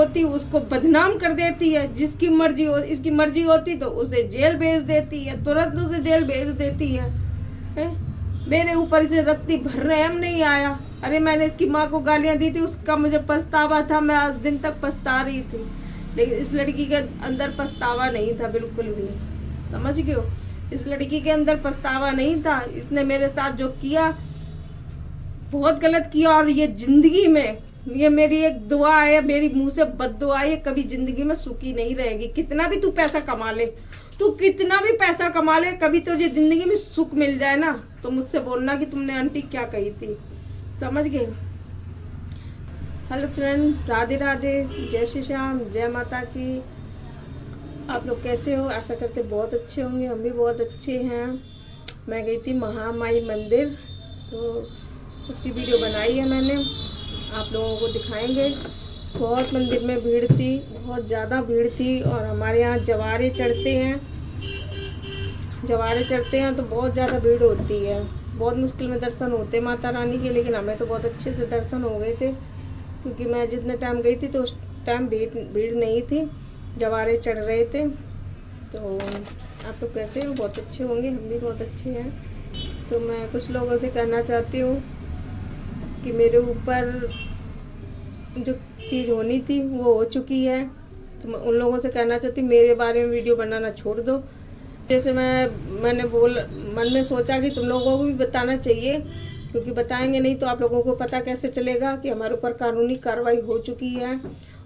होती उसको बदनाम कर देती है, जिसकी मर्जी हो, इसकी मर्जी होती तो उसे जेल भेज देती है, तुरंत उसे जेल भेज देती है। मेरे ऊपर इसे रत्ती भर रहम नहीं आया। अरे मैंने इसकी माँ को गालियां दी थी, उसका मुझे पछतावा था, मैं आज दिन तक पछता रही थी, लेकिन इस लड़की के अंदर पछतावा नहीं था बिल्कुल भी। समझ गए हो, इस लड़की के अंदर पछतावा नहीं था। इसने मेरे साथ जो किया बहुत गलत किया, और ये जिंदगी में, ये मेरी एक दुआ है, मेरी मुंह से बद्दुआ है, ये कभी जिंदगी में सुखी नहीं रहेगी। कितना भी तू पैसा कमा ले, तू कितना भी पैसा कमा ले, कभी तुझे जिंदगी में सुख मिल जाए ना तो मुझसे बोलना कि तुमने आंटी क्या कही थी। समझ गए। हेलो फ्रेंड, राधे राधे, जय श्री श्याम, जय माता की। आप लोग कैसे हो? आशा करते बहुत अच्छे होंगे, हम भी बहुत अच्छे हैं। मैं गई थी महामाई मंदिर, तो उसकी वीडियो बनाई है मैंने, आप लोगों को दिखाएंगे। बहुत मंदिर में भीड़ थी, बहुत ज़्यादा भीड़ थी, और हमारे यहाँ जवारे चढ़ते हैं, तो बहुत ज़्यादा भीड़ होती है। बहुत मुश्किल में दर्शन होते हैं माता रानी के, लेकिन हमें तो बहुत अच्छे से दर्शन हो गए थे, क्योंकि मैं जितने टाइम गई थी तो उस टाइम भीड़ नहीं थी, जवारे चढ़ रहे थे। तो आप लोग कैसे हो? बहुत अच्छे होंगे, हम भी बहुत अच्छे हैं। तो मैं कुछ लोगों से कहना चाहती हूँ कि मेरे ऊपर जो चीज़ होनी थी वो हो चुकी है, तो मैं उन लोगों से कहना चाहती हूँ मेरे बारे में वीडियो बनाना छोड़ दो। जैसे मैंने मन में सोचा कि तुम लोगों को भी बताना चाहिए, क्योंकि बताएंगे नहीं तो आप लोगों को पता कैसे चलेगा कि हमारे ऊपर कानूनी कार्रवाई हो चुकी है,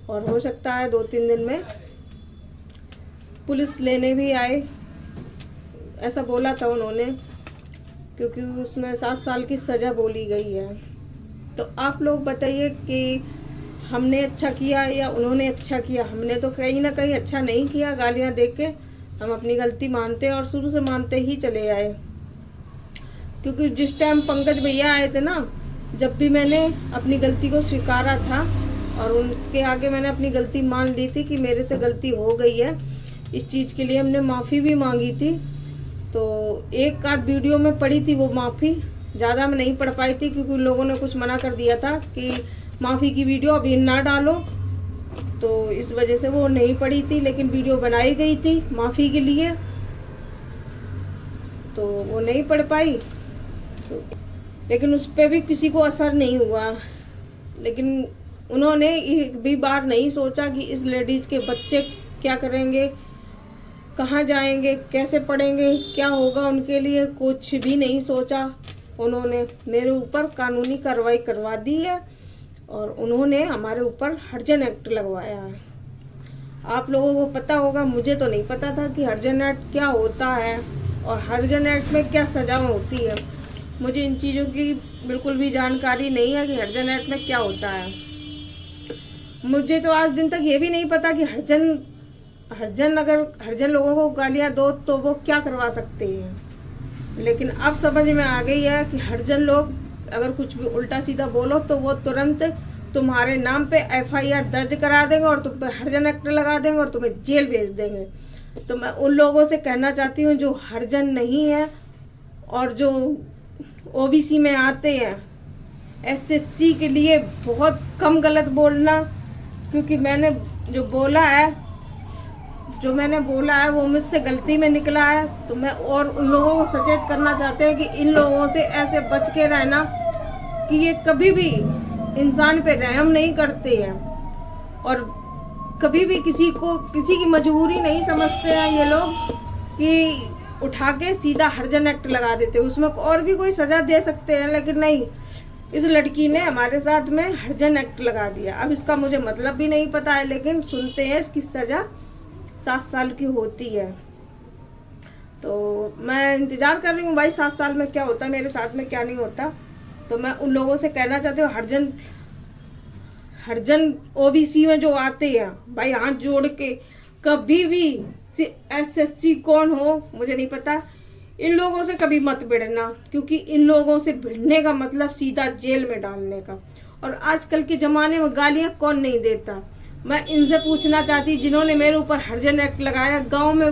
और हो सकता है 2-3 दिन में पुलिस लेने भी आए, ऐसा बोला था उन्होंने, क्योंकि उसमें 7 साल की सज़ा बोली गई है। तो आप लोग बताइए कि हमने अच्छा किया या उन्होंने अच्छा किया? हमने तो कहीं ना कहीं अच्छा नहीं किया। गालियां देख के हम अपनी गलती मानते हैं, और शुरू से मानते ही चले आए, क्योंकि जिस टाइम पंकज भैया आए थे ना, जब भी मैंने अपनी गलती को स्वीकारा था और उनके आगे मैंने अपनी गलती मान ली थी कि मेरे से गलती हो गई है, इस चीज़ के लिए हमने माफ़ी भी मांगी थी। तो एक आध वीडियो में पड़ी थी वो माफ़ी, ज़्यादा में नहीं पढ़ पाई थी, क्योंकि लोगों ने कुछ मना कर दिया था कि माफ़ी की वीडियो अभी ना डालो, तो इस वजह से वो नहीं पड़ी थी। लेकिन वीडियो बनाई गई थी माफ़ी के लिए, तो वो नहीं पढ़ पाई, तो लेकिन उस पर भी किसी को असर नहीं हुआ। लेकिन उन्होंने एक भी बार नहीं सोचा कि इस लेडीज़ के बच्चे क्या करेंगे, कहाँ जाएंगे, कैसे पढ़ेंगे, क्या होगा उनके लिए, कुछ भी नहीं सोचा। उन्होंने मेरे ऊपर कानूनी कार्रवाई करवा दी है, और उन्होंने हमारे ऊपर हर्जन एक्ट लगवाया है। आप लोगों को पता होगा, मुझे तो नहीं पता था कि हर्जन एक्ट क्या होता है और हर्जन एक्ट में क्या सज़ा होती है। मुझे इन चीज़ों की बिल्कुल भी जानकारी नहीं है कि हर्जन एक्ट में क्या होता है। मुझे तो आज दिन तक ये भी नहीं पता कि अगर हर्जन लोगों को गालियाँ दो तो वो क्या करवा सकते हैं। लेकिन अब समझ में आ गई है कि हर्जन लोग अगर कुछ भी उल्टा सीधा बोलो तो वो तुरंत तुम्हारे नाम पे FIR दर्ज करा देंगे, और तुम पे हर्जन एक्ट लगा देंगे, और तुम्हें जेल भेज देंगे। तो मैं उन लोगों से कहना चाहती हूँ जो हर्जन नहीं है और जो OBC में आते हैं, SSC के लिए बहुत कम गलत बोलना, क्योंकि मैंने जो मैंने बोला है वो मुझसे गलती में निकला है। तो मैं और उन लोगों को सचेत करना चाहते हैं कि इन लोगों से ऐसे बच के रहना, कि ये कभी भी इंसान पे रहम नहीं करते हैं, और कभी भी किसी की मजबूरी नहीं समझते हैं ये लोग, कि उठा के सीधा हर्जन एक्ट लगा देते हैं। उसमें और भी कोई सज़ा दे सकते हैं, लेकिन नहीं, इस लड़की ने हमारे साथ में हर्जन एक्ट लगा दिया। अब इसका मुझे मतलब भी नहीं पता है, लेकिन सुनते हैं इसकी सज़ा 7 साल की होती है। तो मैं इंतज़ार कर रही हूँ भाई, 7 साल में क्या होता है, मेरे साथ में क्या नहीं होता। तो मैं उन लोगों से कहना चाहती हूँ, हर्जन OBC में जो आते हैं भाई, हाथ जोड़ के कभी भी SSC कौन हो मुझे नहीं पता, इन लोगों से कभी मत भिड़ना, क्योंकि इन लोगों से भिड़ने का मतलब सीधा जेल में डालने का। और आजकल के ज़माने में गालियाँ कौन नहीं देता। मैं इनसे पूछना चाहती, जिन्होंने मेरे ऊपर हर्जन एक्ट लगाया, गांव में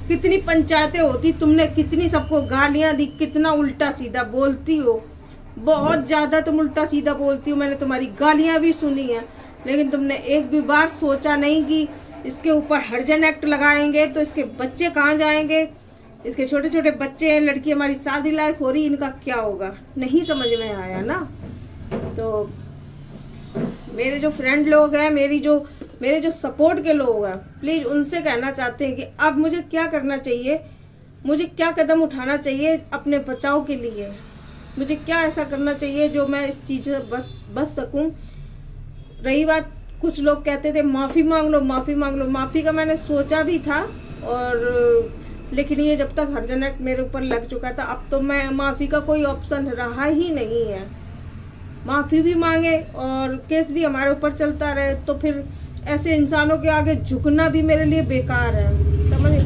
कितनी पंचायतें होती, तुमने कितनी सबको गालियाँ दी, कितना उल्टा सीधा बोलती हो, बहुत ज़्यादा तुम उल्टा सीधा बोलती हो। मैंने तुम्हारी गालियाँ भी सुनी है, लेकिन तुमने एक भी बार सोचा नहीं कि इसके ऊपर हर्जन एक्ट लगाएंगे तो इसके बच्चे कहाँ जाएंगे, इसके छोटे छोटे बच्चे हैं, लड़की हमारी शादी लायक हो रही, इनका क्या होगा, नहीं समझ में आया ना। तो मेरे जो फ्रेंड लोग हैं, मेरे जो सपोर्ट के लोग हैं, प्लीज उनसे कहना चाहते हैं कि अब मुझे क्या करना चाहिए, मुझे क्या कदम उठाना चाहिए अपने बचाव के लिए, मुझे क्या ऐसा करना चाहिए जो मैं इस चीज से बच सकूं। रही बात, कुछ लोग कहते थे माफी मांग लो, माफी मांग लो, माफी का मैंने सोचा भी था, और लेकिन ये जब तक हर्जन एक्ट मेरे ऊपर लग चुका था, अब तो मैं माफी का कोई ऑप्शन रहा ही नहीं है। माफी भी मांगे और केस भी हमारे ऊपर चलता रहे तो फिर ऐसे इंसानों के आगे झुकना भी मेरे लिए बेकार है, समझे।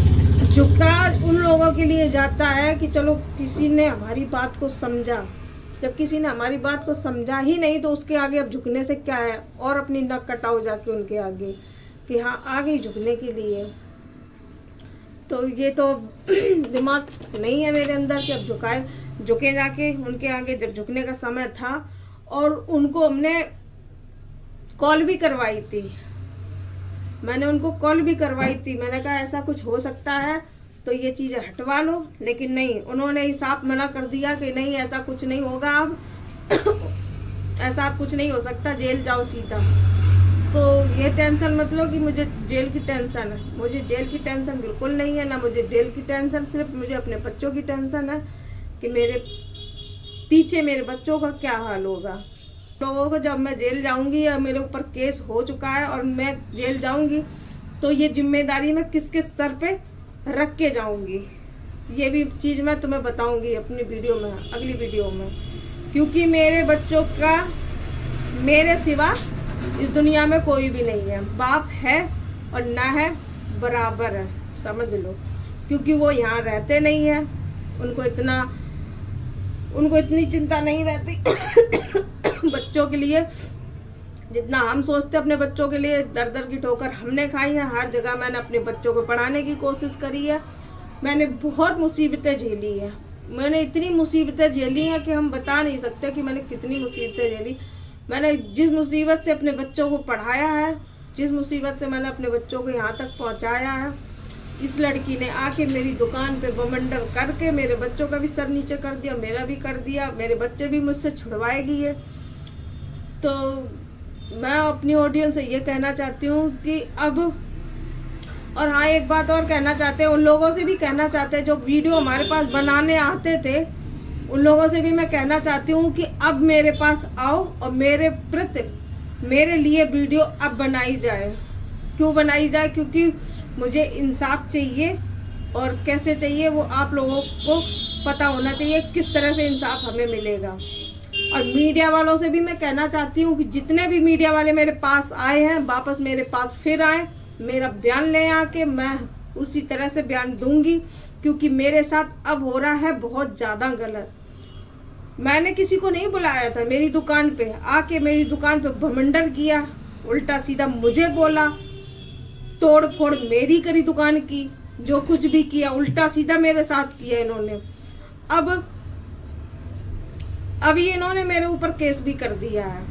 झुका उन लोगों के लिए जाता है कि चलो किसी ने हमारी बात को समझा, जब किसी ने हमारी बात को समझा ही नहीं तो उसके आगे अब झुकने से क्या है, और अपनी नक कटाओ जाके उनके आगे कि हाँ आगे झुकने के लिए। तो ये तो दिमाग नहीं है मेरे अंदर कि अब झुके जाके उनके आगे। जब झुकने का समय था और उनको हमने कॉल भी करवाई थी, मैंने उनको कॉल भी करवाई थी, मैंने कहा ऐसा कुछ हो सकता है तो ये चीज़ें हटवा लो, लेकिन नहीं, उन्होंने ही साफ मना कर दिया कि नहीं ऐसा कुछ नहीं होगा, अब ऐसा कुछ नहीं हो सकता, जेल जाओ सीधा। तो ये टेंशन मत लो कि मुझे जेल की टेंशन है, मुझे जेल की टेंशन बिल्कुल नहीं है, ना मुझे जेल की टेंशन, सिर्फ मुझे अपने बच्चों की टेंशन है कि मेरे पीछे मेरे बच्चों का क्या हाल होगा। लोगों को जब मैं जेल जाऊंगी या मेरे ऊपर केस हो चुका है और मैं जेल जाऊंगी तो ये जिम्मेदारी मैं किसके सर पे रख के जाऊंगी, ये भी चीज़ मैं तुम्हें बताऊंगी अपनी वीडियो में, अगली वीडियो में। क्योंकि मेरे बच्चों का मेरे सिवा इस दुनिया में कोई भी नहीं है, बाप है और ना है बराबर है, समझ लो। क्योंकि वो यहाँ रहते नहीं है, उनको इतनी चिंता नहीं रहती बच्चों के लिए जितना हम सोचते अपने बच्चों के लिए। दर दर की ठोकर हमने खाई है, हर जगह मैंने अपने बच्चों को पढ़ाने की कोशिश करी है, मैंने बहुत मुसीबतें झेली है, मैंने इतनी मुसीबतें झेली हैं कि हम बता नहीं सकते कि मैंने कितनी मुसीबतें झेली। मैंने जिस मुसीबत से अपने बच्चों को पढ़ाया है, जिस मुसीबत से मैंने अपने बच्चों को यहाँ तक पहुँचाया है, इस लड़की ने आके मेरी दुकान पे बमंडर करके मेरे बच्चों का भी सर नीचे कर दिया, मेरा भी कर दिया, मेरे बच्चे भी मुझसे छुड़वाएगी है। तो मैं अपनी ऑडियंस से ये कहना चाहती हूँ कि अब, और हाँ एक बात और कहना चाहते हैं, उन लोगों से भी कहना चाहते हैं जो वीडियो हमारे पास बनाने आते थे, उन लोगों से भी मैं कहना चाहती हूँ कि अब मेरे पास आओ और मेरे लिए वीडियो अब बनाई जाए। क्यों बनाई जाए? क्योंकि मुझे इंसाफ चाहिए, और कैसे चाहिए वो आप लोगों को पता होना चाहिए, किस तरह से इंसाफ हमें मिलेगा। और मीडिया वालों से भी मैं कहना चाहती हूँ कि जितने भी मीडिया वाले मेरे पास आए हैं वापस मेरे पास फिर आए, मेरा बयान ले आके मैं उसी तरह से बयान दूंगी, क्योंकि मेरे साथ अब हो रहा है बहुत ज़्यादा गलत। मैंने किसी को नहीं बुलाया था मेरी दुकान पे, आके मेरी दुकान पे भमंडर किया, उल्टा सीधा मुझे बोला, तोड़ फोड़ मेरी करी दुकान की, जो कुछ भी किया उल्टा सीधा मेरे साथ किया इन्होंने। अभी इन्होंने मेरे ऊपर केस भी कर दिया है।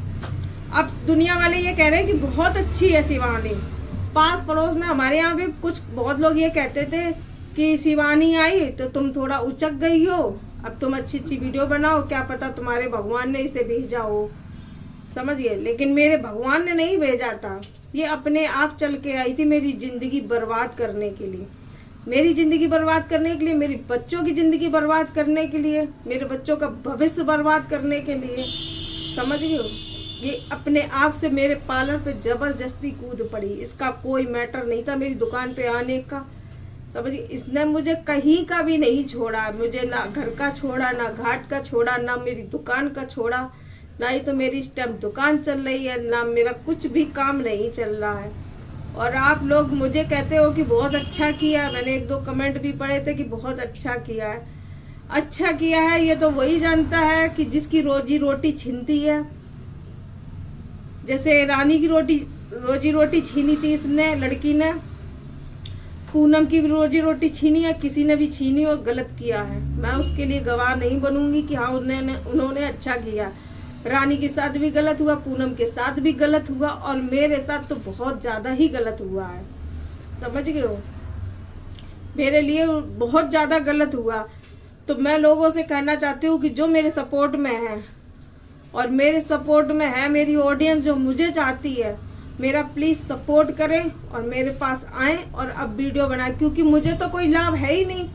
अब दुनिया वाले ये कह रहे हैं कि बहुत अच्छी है शिवानी। पास पड़ोस में हमारे यहाँ भी कुछ बहुत लोग ये कहते थे कि शिवानी आई तो तुम थोड़ा उचक गई हो, अब तुम अच्छी अच्छी वीडियो बनाओ, क्या पता तुम्हारे भगवान ने इसे भेजा हो, समझिए। लेकिन मेरे भगवान ने नहीं भेजा था, ये अपने आप चल के आई थी मेरी जिंदगी बर्बाद करने के लिए, मेरी ज़िंदगी बर्बाद करने के लिए, मेरी बच्चों की ज़िंदगी बर्बाद करने के लिए, मेरे बच्चों का भविष्य बर्बाद करने के लिए, समझ रही हो। ये अपने आप से मेरे पार्लर पे ज़बरदस्ती कूद पड़ी, इसका कोई मैटर नहीं था मेरी दुकान पे आने का, समझिए। इसने मुझे कहीं का भी नहीं छोड़ा, मुझे ना घर का छोड़ा, ना घाट का छोड़ा, ना मेरी दुकान का छोड़ा, ना ही तो मेरी इस टाइम दुकान चल रही है, ना मेरा कुछ भी काम नहीं चल रहा है। और आप लोग मुझे कहते हो कि बहुत अच्छा किया, मैंने 1-2 कमेंट भी पढ़े थे कि बहुत अच्छा किया है। अच्छा किया है ये तो वही जानता है कि जिसकी रोजी रोटी छीनती है। जैसे रानी की रोजी रोटी छीनी थी इसने, लड़की ने, पूनम की रोजी रोटी छीनी है, किसी ने भी छीनी और गलत किया है। मैं उसके लिए गवाह नहीं बनूंगी कि हाँ उन्होंने अच्छा किया। रानी के साथ भी गलत हुआ, पूनम के साथ भी गलत हुआ, और मेरे साथ तो बहुत ज़्यादा ही गलत हुआ है, समझ गए हो, मेरे लिए बहुत ज़्यादा गलत हुआ। तो मैं लोगों से कहना चाहती हूँ कि जो मेरे सपोर्ट में है और मेरे सपोर्ट में है मेरी ऑडियंस जो मुझे चाहती है, मेरा प्लीज़ सपोर्ट करें और मेरे पास आएँ और अब वीडियो बनाएं, क्योंकि मुझे तो कोई लाभ है ही नहीं,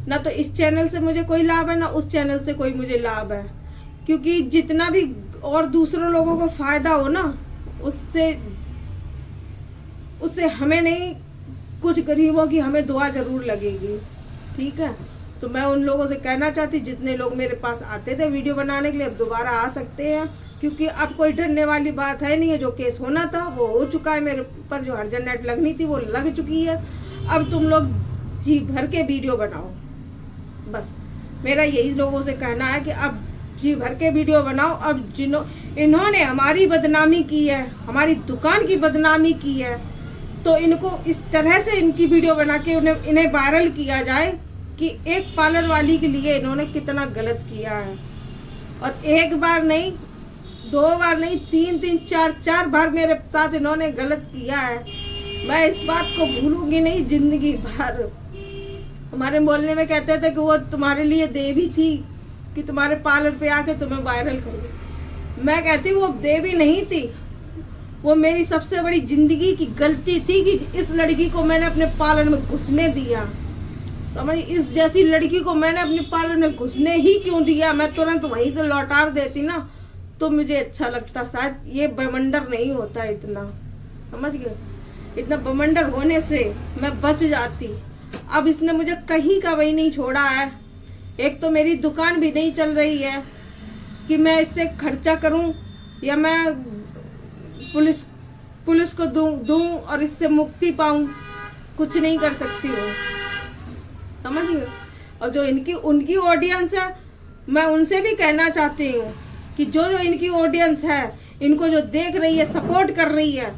ना तो इस चैनल से मुझे कोई लाभ है, ना उस चैनल से कोई मुझे लाभ है। क्योंकि जितना भी और दूसरों लोगों को फायदा हो ना, उससे हमें नहीं, कुछ गरीबों की हमें दुआ जरूर लगेगी, ठीक है। तो मैं उन लोगों से कहना चाहती, जितने लोग मेरे पास आते थे वीडियो बनाने के लिए, अब दोबारा आ सकते हैं, क्योंकि अब कोई डरने वाली बात है नहीं है। जो केस होना था वो हो चुका है मेरे ऊपर, जो हर्जन नेट लगनी थी वो लग चुकी है। अब तुम लोग जी भर के वीडियो बनाओ, बस मेरा यही लोगों से कहना है कि अब जी भर के वीडियो बनाओ। अब इन्होंने हमारी बदनामी की है, हमारी दुकान की बदनामी की है, तो इनको इस तरह से इनकी वीडियो बना के इन्हें वायरल किया जाए कि एक पार्लर वाली के लिए इन्होंने कितना गलत किया है। और एक बार नहीं, 2 बार नहीं, 3 4 बार मेरे साथ इन्होंने गलत किया है। मैं इस बात को भूलूंगी नहीं जिंदगी भर। हमारे मोहल्ले में कहते थे कि वो तुम्हारे लिए देवी थी कि तुम्हारे पार्लर पे आके तुम्हें वायरल करूँ। मैं कहती वो देवी नहीं थी, वो मेरी सबसे बड़ी जिंदगी की गलती थी कि इस लड़की को मैंने अपने पार्लर में घुसने दिया। समझ, इस जैसी लड़की को मैंने अपने पार्लर में घुसने ही क्यों दिया? मैं तुरंत वहीं से लौटा देती ना तो मुझे अच्छा लगता। शायद ये बमंडर नहीं होता इतना, समझ गए, इतना बमंडर होने से मैं बच जाती। अब इसने मुझे कहीं का वही नहीं छोड़ा है। एक तो मेरी दुकान भी नहीं चल रही है कि मैं इससे खर्चा करूं या मैं पुलिस को दूं और इससे मुक्ति पाऊं, कुछ नहीं कर सकती हूँ, समझिए। और जो उनकी ऑडियंस है, मैं उनसे भी कहना चाहती हूँ कि जो इनकी ऑडियंस है, इनको जो देख रही है, सपोर्ट कर रही है,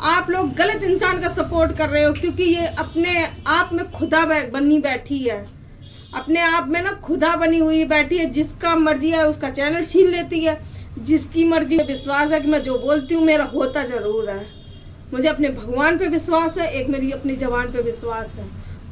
आप लोग गलत इंसान का सपोर्ट कर रहे हो, क्योंकि ये अपने आप में खुदा बनी बैठी है, अपने आप में ना खुदा बनी हुई बैठी है। जिसका मर्जी है उसका चैनल छीन लेती है, जिसकी मर्जी। विश्वास है कि मैं जो बोलती हूँ मेरा होता जरूर है। मुझे अपने भगवान पे विश्वास है, एक मेरी अपनी जवान पे विश्वास है।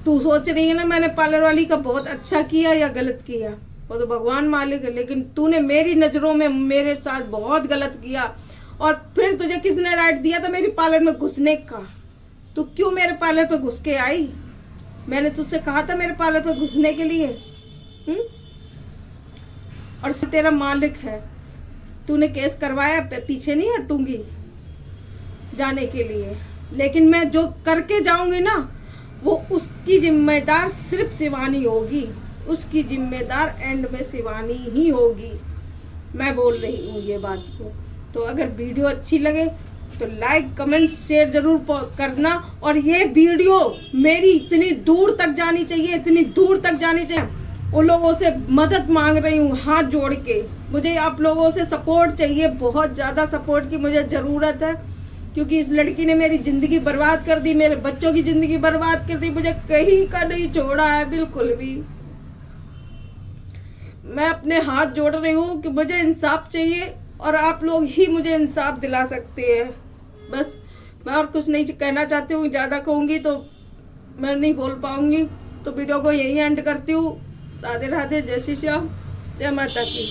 तू सोच रही है ना मैंने पार्लर वाली का बहुत अच्छा किया या गलत किया, वो तो भगवान मालिक है, लेकिन तूने मेरी नज़रों में मेरे साथ बहुत गलत किया। और फिर तुझे किसने राइट दिया था मेरी पार्लर में घुसने का? तू क्यों मेरे पार्लर पे घुस के आई? मैंने तुझसे कहा था मेरे पार्लर पे घुसने के लिए? और तेरा मालिक है, तूने केस करवाया, पीछे नहीं हटूंगी जाने के लिए, लेकिन मैं जो करके जाऊंगी ना वो उसकी जिम्मेदार सिर्फ शिवानी होगी, उसकी जिम्मेदार एंड में शिवानी ही होगी। मैं बोल रही हूँ ये बात को। तो अगर वीडियो अच्छी लगे तो लाइक कमेंट शेयर जरूर करना। और ये वीडियो मेरी इतनी दूर तक जानी चाहिए, इतनी दूर तक जानी चाहिए। उन लोगों से मदद मांग रही हूँ हाथ जोड़ के। मुझे आप लोगों से सपोर्ट चाहिए, बहुत ज़्यादा सपोर्ट की मुझे ज़रूरत है, क्योंकि इस लड़की ने मेरी ज़िंदगी बर्बाद कर दी, मेरे बच्चों की ज़िंदगी बर्बाद कर दी, मुझे कहीं का नहीं छोड़ा है बिल्कुल भी। मैं अपने हाथ जोड़ रही हूँ कि मुझे इंसाफ चाहिए और आप लोग ही मुझे इंसाफ दिला सकते हैं। बस मैं और कुछ नहीं कहना चाहती हूँ, ज़्यादा कहूँगी तो मैं नहीं बोल पाऊँगी। तो वीडियो को यही एंड करती हूँ। राधे राधे, जय श्री श्याम, जय माता की।